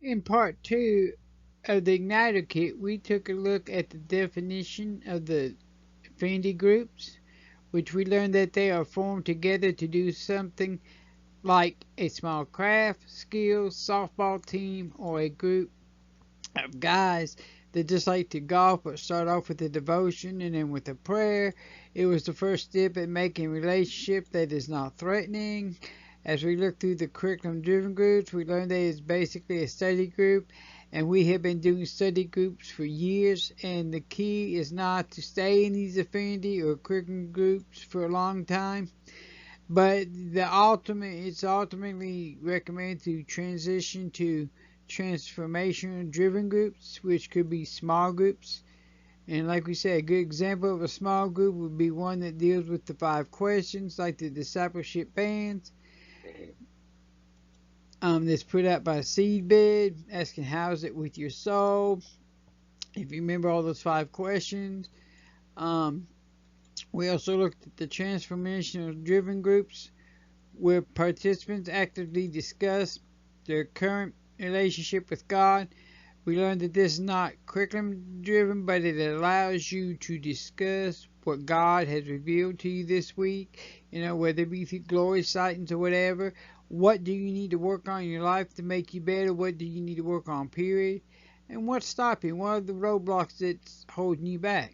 In part two of the Igniter Kit, we took a look at the definition of the affinity groups, which we learned that they are formed together to do something like a small craft, skills, softball team, or a group of guys that just like to golf but start off with a devotion and then with a prayer. It was the first step in making a relationship that is not threatening. As we look through the curriculum driven groups, we learned that it's basically a study group, and we have been doing study groups for years, and the key is not to stay in these affinity or curriculum groups for a long time, but it's ultimately recommended to transition to transformation driven groups, which could be small groups. And like we said, a good example of a small group would be one that deals with the 5 questions, like the discipleship bands. That's put out by Seedbed, asking how's it with your soul. If you remember all those 5 questions. We also looked at the transformational driven groups, where participants actively discuss their current relationship with God. We learned that this is not curriculum driven, but it allows you to discuss what God has revealed to you this week, whether it be through glory sightings or whatever. What do you need to work on in your life to make you better? What do you need to work on, period? And what's stopping? What are the roadblocks that's holding you back?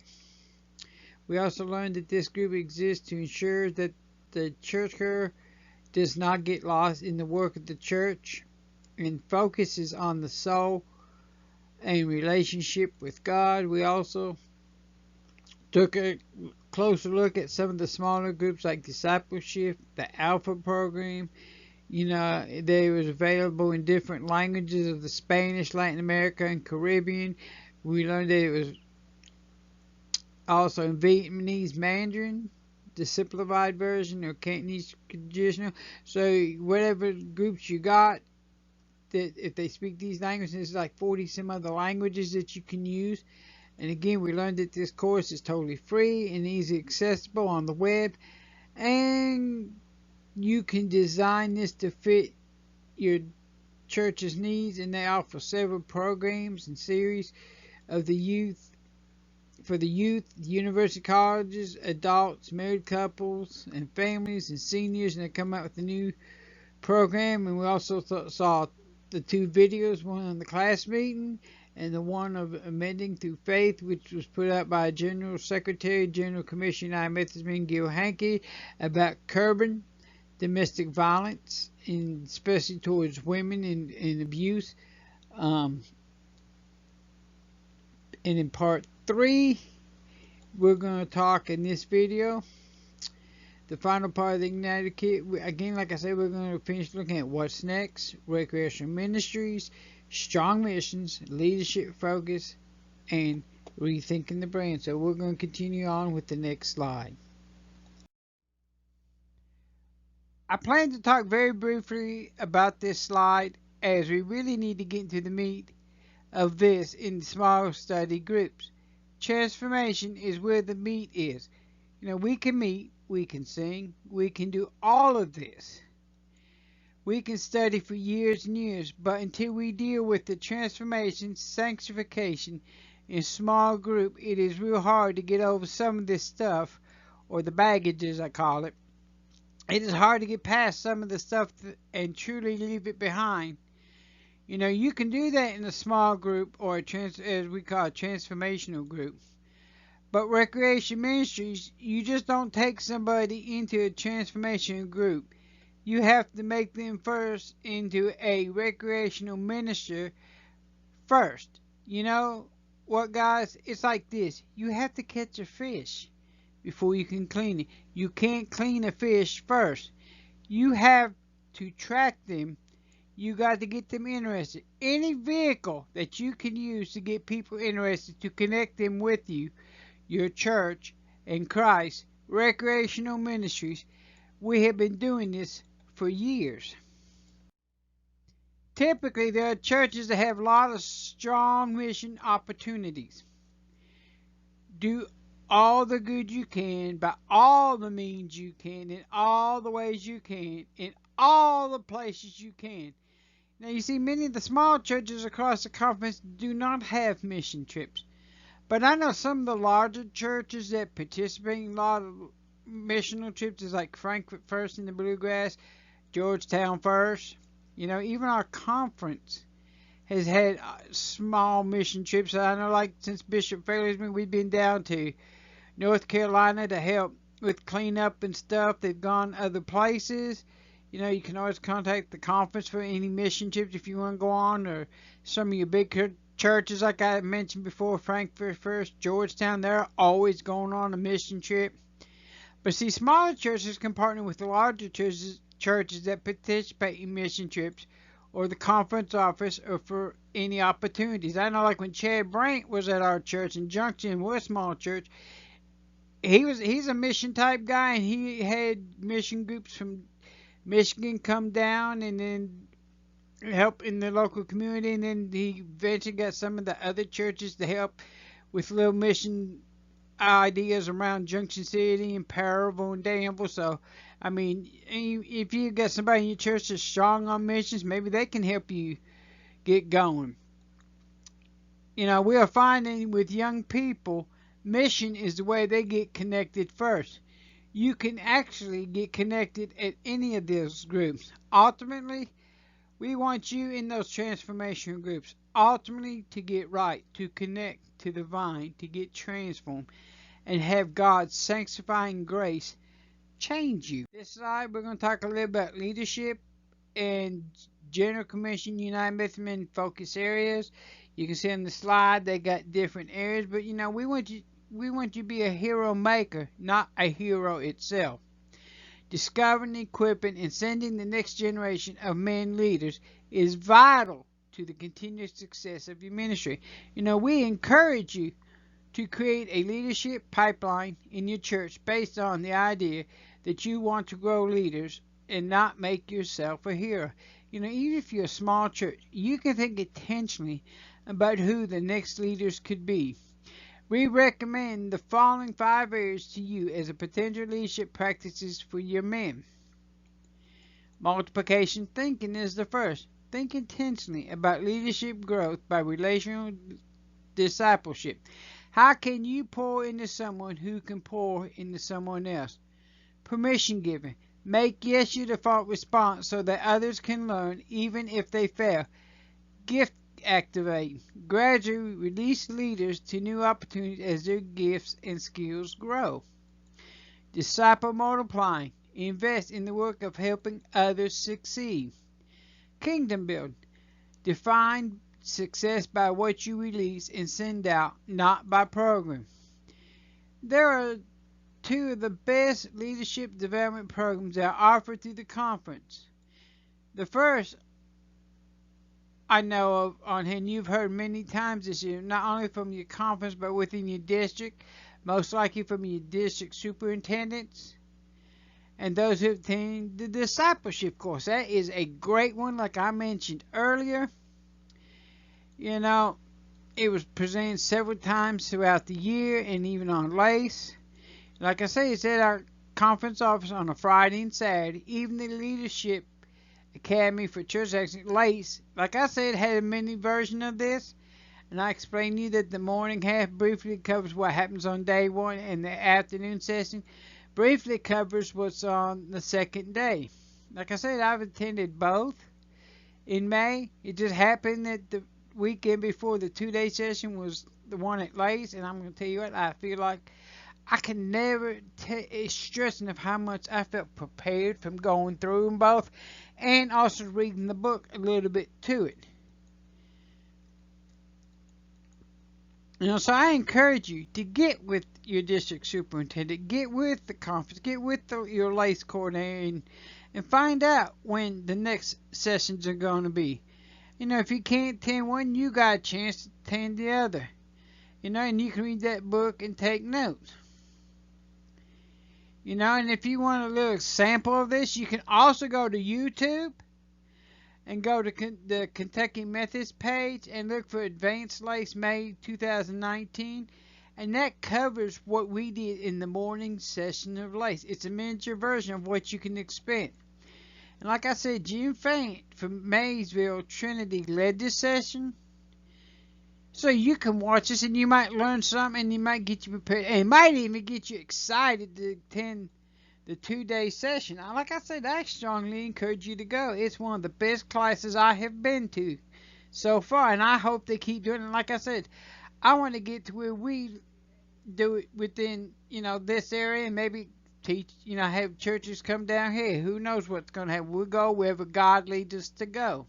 We also learned that this group exists to ensure that the churchgoer does not get lost in the work of the church and focuses on the soul and relationship with God. We also took a closer look at some of the smaller groups like discipleship, the Alpha program. They was available in different languages of the Spanish, Latin America, and Caribbean. We learned that it was also in Vietnamese Mandarin, the simplified version, or Cantonese traditional. So whatever groups you got, that if they speak these languages, there's like 40 some other languages that you can use. And again, we learned that this course is totally free and easily accessible on the web, and you can design this to fit your church's needs. And they offer several programs and series of the youth for the youth, university colleges, adults, married couples, and families and seniors. And they come out with a new program. And we also saw the 2 videos, one on the class meeting and the one of Amending Through Faith, which was put out by General Secretary, General Commission United Methodist Man Gil Hankey, about curbing domestic violence, especially towards women in abuse. And in part 3, we're going to talk in this video, the final part of the Igniter Kit. Again, like I said, we're going to finish looking at what's next, recreational ministries, strong missions, leadership focus, and rethinking the brand. So we're going to continue on with the next slide. I plan to talk very briefly about this slide, as we really need to get into the meat of this in small study groups. Transformation is where the meat is. We can meet, we can sing, we can do all of this. We can study for years and years, but until we deal with the transformation, sanctification in small group, it is real hard to get over some of this stuff, or the baggage as I call it. It is hard to get past some of the stuff and truly leave it behind. You can do that in a small group, or as we call a transformational group. But recreation ministries, you just don't take somebody into a transformation group. You have to make them first into a recreational minister first. You know what, guys? It's like this. You have to catch a fish before you can clean it. You can't clean a fish first. You have to track them. You got to get them interested. Any vehicle that you can use to get people interested, to connect them with you, your church, and Christ, recreational ministries, we have been doing this for years. Typically, there are churches that have a lot of strong mission opportunities. Do all the good you can, by all the means you can, in all the ways you can, in all the places you can. Now you see, many of the small churches across the conference do not have mission trips. But I know some of the larger churches that participate in a lot of missional trips is like Frankfurt First in the Bluegrass, Georgetown First. Even our conference has had small mission trips. I know, like since Bishop Fairley's been, we've been down to North Carolina to help with cleanup and stuff. They've gone other places. You can always contact the conference for any mission trips if you want to go on, or some of your big churches, like I mentioned before, Frankfurt First, Georgetown, they're always going on a mission trip. But see, smaller churches can partner with the larger churches that participate in mission trips or the conference office or for any opportunities. I know, like when Chad Brandt was at our church in Junction, we're a small church. He's a mission type guy, and he had mission groups from Michigan come down and then help in the local community, and then he eventually got some of the other churches to help with little mission ideas around Junction City and Paravel and Danville. So, I mean, if you got somebody in your church that's strong on missions, maybe they can help you get going. We are finding with young people, mission is the way they get connected first. You can actually get connected at any of those groups. Ultimately, we want you in those transformation groups, ultimately to get right, to connect to the vine, to get transformed, and have God's sanctifying grace change you. This slide, we're going to talk a little about leadership and General Commission United Methodist Men focus areas. You can see on the slide they got different areas, but we want you to be a hero maker, not a hero itself. Discovering, equipping, and sending the next generation of men leaders is vital to the continued success of your ministry. We encourage you to create a leadership pipeline in your church based on the idea that you want to grow leaders and not make yourself a hero. Even if you're a small church, you can think intentionally about who the next leaders could be. We recommend the following 5 areas to you as a potential leadership practices for your men. Multiplication thinking is the first. Think intentionally about leadership growth by relational discipleship. How can you pour into someone who can pour into someone else? Permission giving. Make yes your default response so that others can learn even if they fail. Gift activate. Gradually release leaders to new opportunities as their gifts and skills grow. Disciple multiplying. Invest in the work of helping others succeed. Kingdom build. Define success by what you release and send out, not by program. There are 2 of the best leadership development programs that are offered through the conference. The first I know of on hand, you've heard many times this year, not only from your conference but within your district, most likely from your district superintendents and those who attend the discipleship course. That is a great one, like I mentioned earlier. It was presented several times throughout the year and even on LACE. Like I say, it's at our conference office on a Friday and Saturday. Even the Leadership Academy for Church Excellence, LACE, like I said, had a mini version of this. And I explained to you that the morning half briefly covers what happens on day 1, and the afternoon session briefly covers what's on the second day. Like I said, I've attended both. In May, it just happened that the weekend before the 2-day session was the one at LACE, and I'm going to tell you what, I feel like I can never stress enough how much I felt prepared from going through them both and also reading the book a little bit to it. So I encourage you to get with your district superintendent, get with the conference, get with your LACE coordinator, and find out when the next sessions are going to be. If you can't attend one, you got a chance to attend the other. And you can read that book and take notes. And if you want a little sample of this, you can also go to YouTube and go to the Kentucky Methodist page and look for Advanced LACE May 2019. And that covers what we did in the morning session of LACE. It's a miniature version of what you can expect. And like I said, Jim Faint from Maysville Trinity led this session. So you can watch this and you might learn something and you might get you prepared. And it might even get you excited to attend the 2-day session. Now, like I said, I strongly encourage you to go. It's one of the best classes I have been to so far. And I hope they keep doing it. Like I said, I want to get to where we do it within, this area and maybe teach, have churches come down here. Who knows what's going to happen. We'll go wherever God leads us to go.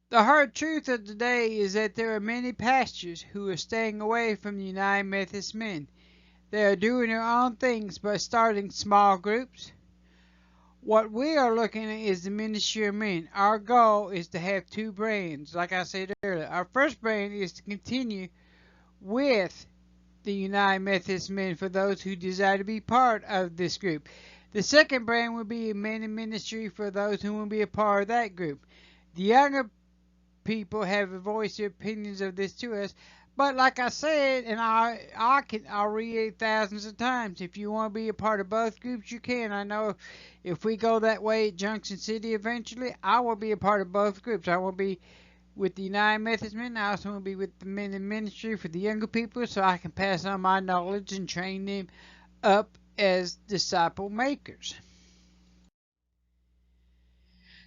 The hard truth of today is that there are many pastors who are staying away from the United Methodist men. They are doing their own things by starting small groups. What we are looking at is the ministry of men. Our goal is to have two brands, like I said earlier. Our first brand is to continue with the United Methodist men for those who desire to be part of this group. The second brand will be men in ministry for those who will be a part of that group. The younger people have voiced their opinions of this to us, but like I said, and I'll read thousands of times, if you want to be a part of both groups, you can. I know if we go that way at Junction City eventually, I will be a part of both groups. I will be with the United Methodist men. I also will be with the men in ministry for the younger people, so I can pass on my knowledge and train them up as disciple makers.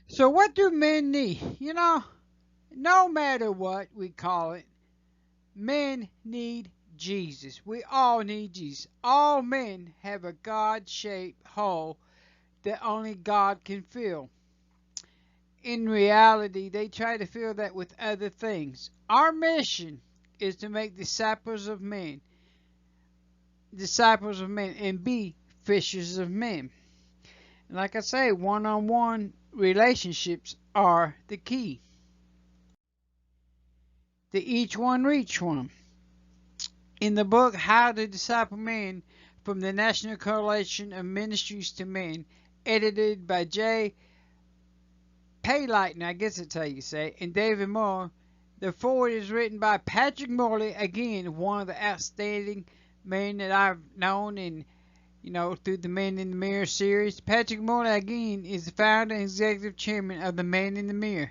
So what do men need? No matter what we call it, men need Jesus. We all need Jesus. All men have a God-shaped hole that only God can fill. In reality, they try to fill that with other things. Our mission is to make disciples of men, and be fishers of men. And like I say, one-on-one relationships are the key. To each one reach one. In the book How to Disciple Men from the National Coalition of Ministries to Men, edited by J. Paylighton, I guess that's how you say it, and David Moore, the foreword is written by Patrick Morley, again, one of the outstanding men that I've known and, through the Man in the Mirror series. Patrick Morley, again, is the founder and executive chairman of the Man in the Mirror,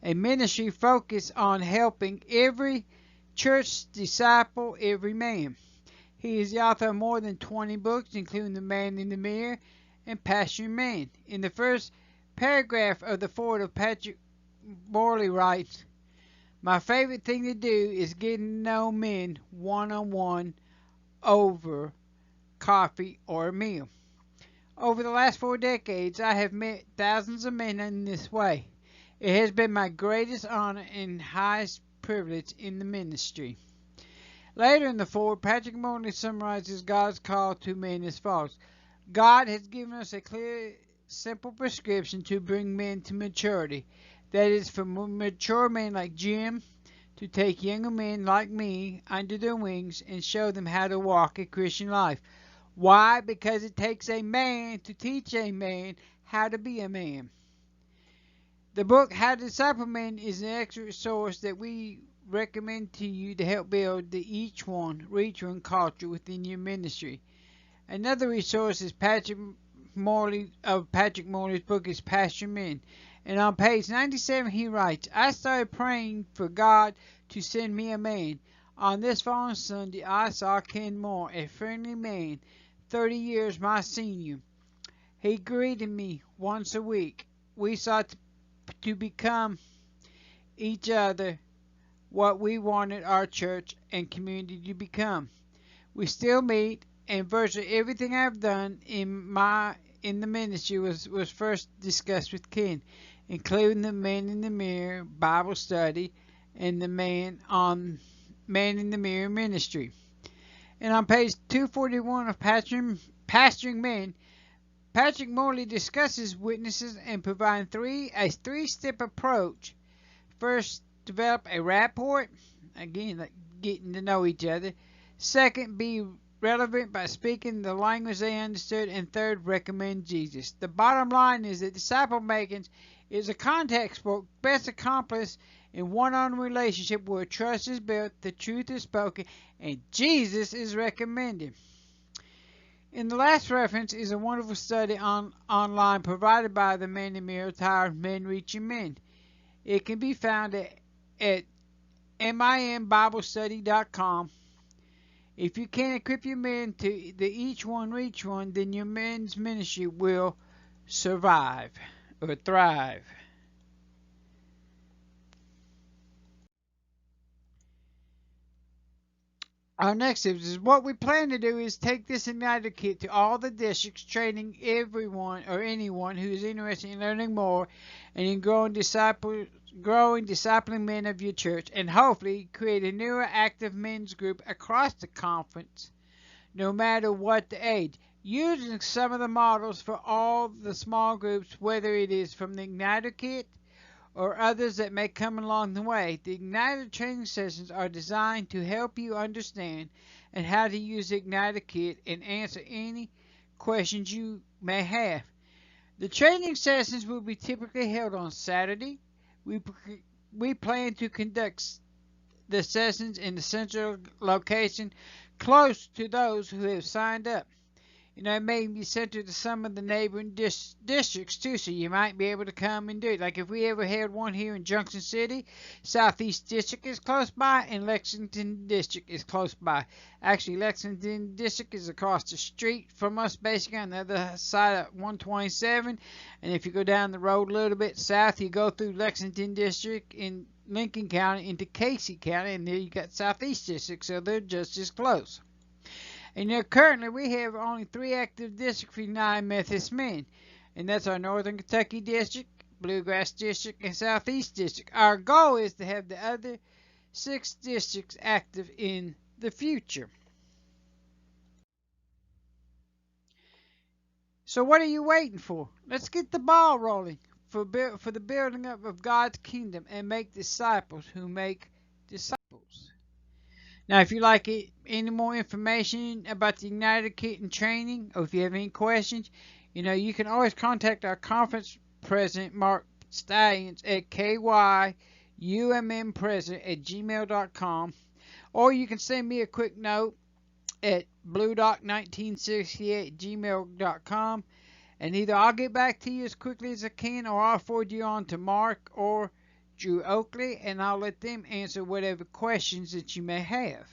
a ministry focused on helping every church disciple every man. He is the author of more than 20 books, including The Man in the Mirror and Pastoring Man. In the first paragraph of the foreword of Patrick Morley writes, "My favorite thing to do is getting to know men one-on-one over coffee or a meal. Over the last 4 decades, I have met thousands of men in this way. It has been my greatest honor and highest privilege in the ministry." Later in the foreword, Patrick Morley summarizes God's call to men as follows. God has given us a clear, simple prescription to bring men to maturity. That is, for mature men like Jim to take younger men like me under their wings and show them how to walk a Christian life. Why? Because it takes a man to teach a man how to be a man. The book How to Disciple Men is an extra resource that we recommend to you to help build the each one reach one culture within your ministry. Another resource is Patrick Morley's book is Pastoring Men. And on page 97 he writes, "I started praying for God to send me a man. On this following Sunday I saw Ken Moore, a friendly man, 30 years my senior. He greeted me once a week. We sought to become each other what we wanted our church and community to become. We still meet, and virtually everything I've done in the ministry was first discussed with Ken, including the Man in the Mirror Bible study and the Man in the Mirror ministry." And on page 241 of Pastoring Men, Patrick Morley discusses witnesses and provides a three-step approach. First, develop a rapport, again, like getting to know each other. Second, be relevant by speaking the language they understood. And third, recommend Jesus. The bottom line is that disciple making is a contact sport best accomplished in one-on-one relationship where trust is built, the truth is spoken, and Jesus is recommended. In the last reference is a wonderful study online provided by the Man in the Mirror titled Men Reaching Men. It can be found at mimbiblestudy.com. If you can equip your men to the each one reach one, then your men's ministry will survive or thrive. Our next tip is what we plan to do is take this Igniter Kit to all the districts, training everyone or anyone who is interested in learning more and in discipling men of your church, and hopefully create a newer active men's group across the conference, no matter what the age. Using some of the models for all the small groups, whether it is from the Igniter Kit or others that may come along the way. The Igniter training sessions are designed to help you understand and how to use the Igniter Kit and answer any questions you may have. The training sessions will be typically held on Saturday. We plan to conduct the sessions in the central location close to those who have signed up. It may be centered to some of the neighboring districts too, so you might be able to come and do it. Like if we ever had one here in Junction City, Southeast District is close by, and Lexington District is close by. Actually, Lexington District is across the street from us, basically on the other side of 127. And if you go down the road a little bit south, you go through Lexington District in Lincoln County into Casey County, and there you got Southeast District, so they're just as close. And currently we have only 3 active districts for United Methodist Men, and that's our Northern Kentucky District, Bluegrass District, and Southeast District. Our goal is to have the other 6 districts active in the future. So what are you waiting for? Let's get the ball rolling for the building up of God's kingdom and make disciples who make disciples. Now, if you like any more information about the Igniter Kit and training, or if you have any questions, you can always contact our conference president, Mark Stallions, at kyummpresident@gmail.com, or you can send me a quick note at bluedoc1968@gmail.com, and either I'll get back to you as quickly as I can, or I'll forward you on to Mark or Drew Oakley, and I'll let them answer whatever questions that you may have.